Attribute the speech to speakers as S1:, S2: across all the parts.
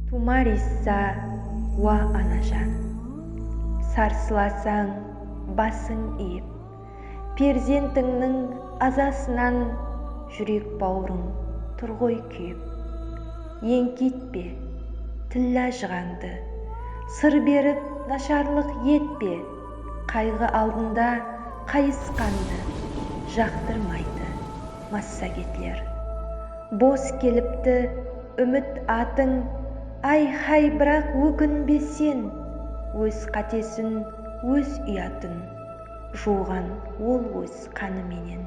S1: Тумарисса уа анажан, сарсыласаң басың иіп, перзентіңнің азасынан жүрек бауырың тұр ғой күйіп. Еңкетпе, тілла жығанды, сыр беріп нашарлық етпе, қайғы алдында қайысқанды жақтырмайды массагетлер. Бос келіпті үміт атың, ай-хай, бірақ өкінбе сен, өз қатесін, өз ұятын жуған ол өз қаныменен.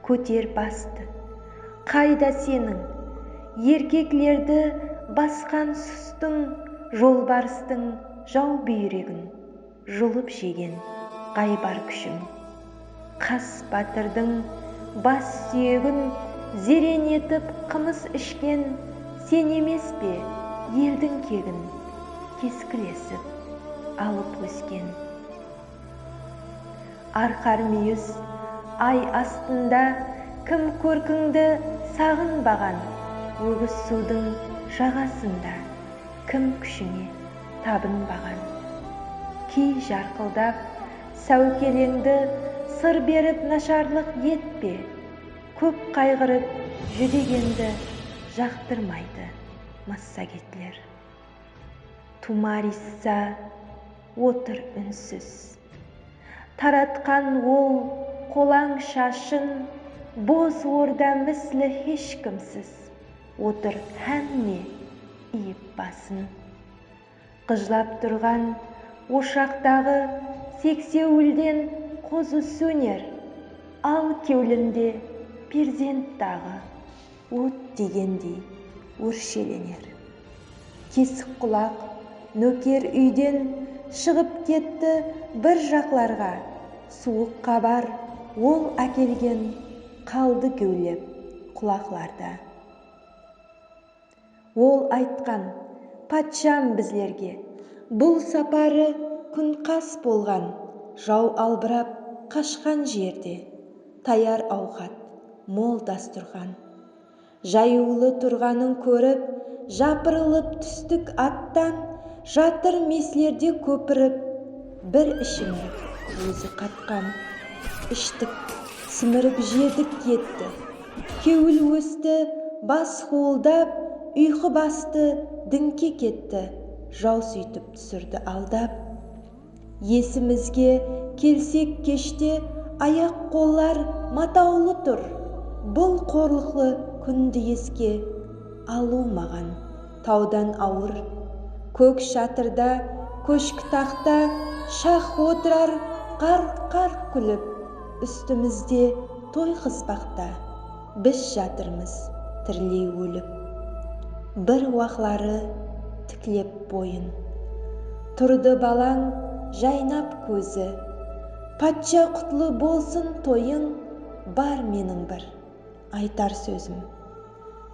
S1: Көтер басты, қайда сенің еркеклерді басқан сұстың, жолбарыстың жау бүйрегін жұлып жеген қайбар күшің. Қас батырдың бас сүйегін зерен етіп қымыз ішкен сен емес пе елдің кегін кескілесіп алып өскен. Арқар мүйіз ай астында кім көркіңді сағынбаған, өгіз судың жағасында кім күшіңе табынбаған. Кей жарқылдап сәукелеңді сыр беріп нашарлық етпе, көп қайғырып жүдегенді жақтырмайды массагетлер. Тумарисса отыр үнсіз, таратқан ол қолаң шашын, боз орда міслі ешкімсіз отыр һәмме иіп басын. Қыжлап тұрған ошақтағы сексеуілден қозы сөнер, ал кеулінде перзент дағы от дегендей өршеленер. Кесік құлақ нөкер үйден шығып кетті бір жақларға, суық қабар ол әкелген қалды геулеп құлақларда. Ол айтқан, патшам біздерге бұл сапары күн қас болған, жау албырап қашқан жерде таяр ауқат мол дастұрған. Жаюлы тұрғанын көріп жапырылып түстік аттан, жатыр меслерде көпіріп бір ішімдік өзі қатқан. Іштік сіміріп жедік кетті, кеуіл өсті бас қолдап, ұйқы басты діңке кетті, жау сөйтіп түсірді алдап. Есімізге келсек кеште аяқ қолар матаулы тұр, бұл қорлықлы күнді еске алу маған таудан ауыр. Көк шатырда, көшкі тақта шах отырар қарқ-қарқ күліп, үстімізде той қызбақта біз жатырмыз тірілей өліп. Бір уақлары тіклеп бойын, тұрды балаң жайнап көзі, патша құтлы болсын тойың, бар менің бір айтар сөзім.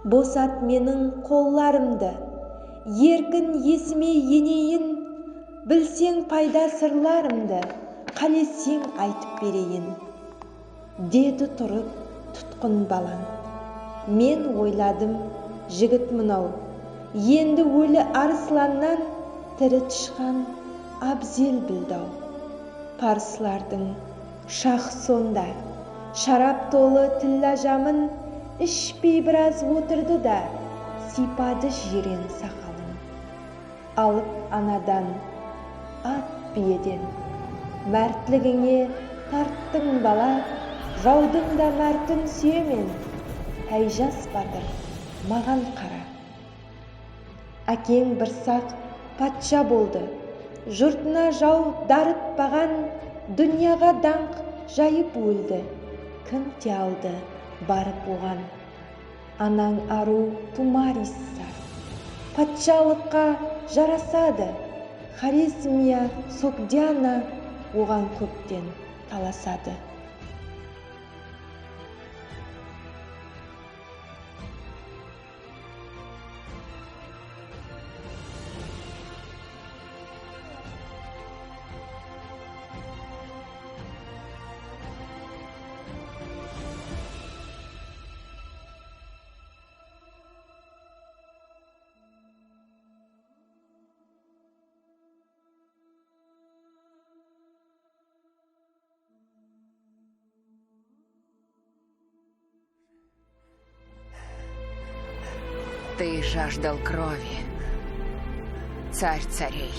S1: Босат менің қолларымды, еркін есіме енейін, білсең пайда сырларымды, қалесең айтып берейін. Деді тұрып тұтқын балаң. Мен ойладым, жігіт мынау, енді өлі арсланнан тірі тышқан абзел білдау. Парсылардың шах сонда, шарап толы тілла жамын, ішпей біраз отырды да, сипады жирен сақалын. Алып анадан, ат биеден, мәртлігіңе тарттың бала, жаудың да мәртін сүйемен. Әй жас батыр, маған қара. Әкең бір сақ патша болды, жұртына жау дарытпаған, дүнияға даңқ жайып өлді, кім те алды барып оған. Анаң ару Тумарисса, патшалыққа жарасады, Харизмия Согдиана оған көптен таласады.
S2: Ты жаждал крови, царь царей.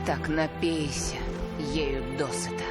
S2: Так напейся ею досыта.